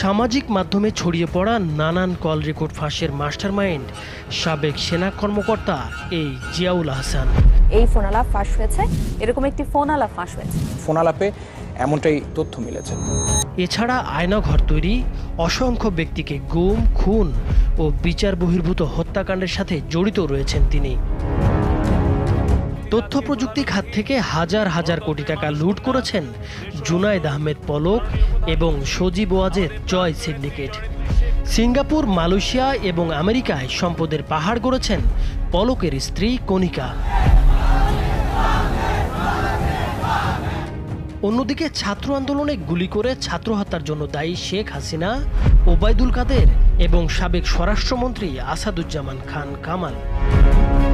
সামাজিক মাধ্যমে ছড়িয়ে পড়া নানান কল রেকর্ড ফাঁসের মাস্টারমাইন্ড সাবেক সেনা কর্মকর্তা এই জিয়াউল আহসান। এই ফোন আলাপ ফাঁস হয়েছে, এরকম একটি ফোন আলাপ ফাঁস হয়েছে। ফোন আলাপে এমনটাই তথ্য মিলেছে। এছাড়া আয়নাঘর তৈরি, অসংখ্য ব্যক্তিকে গুম, খুন ও বিচার বহির্ভূত হত্যাকাণ্ডের সাথে জড়িত রয়েছেন তিনি। তথ্য প্রযুক্তি খাত থেকে হাজার হাজার কোটি টাকা লুট করেছেন জুনায়েদ আহমেদ পলক এবং Sajeeb Wazed Joy syndicate. Singapore, Malaysia এবং আমেরিকায় সম্পদের পাহাড় গড়েছেন পলকের স্ত্রী কণিকা। অন্যদিকে ছাত্র আন্দোলনে গুলি করে ছাত্র হত্যার জন্য দায়ী শেখ হাসিনা, ওবায়দুল কাদের এবং সাবেক স্বরাষ্ট্রমন্ত্রী আসাদুজ্জামান খান কামাল।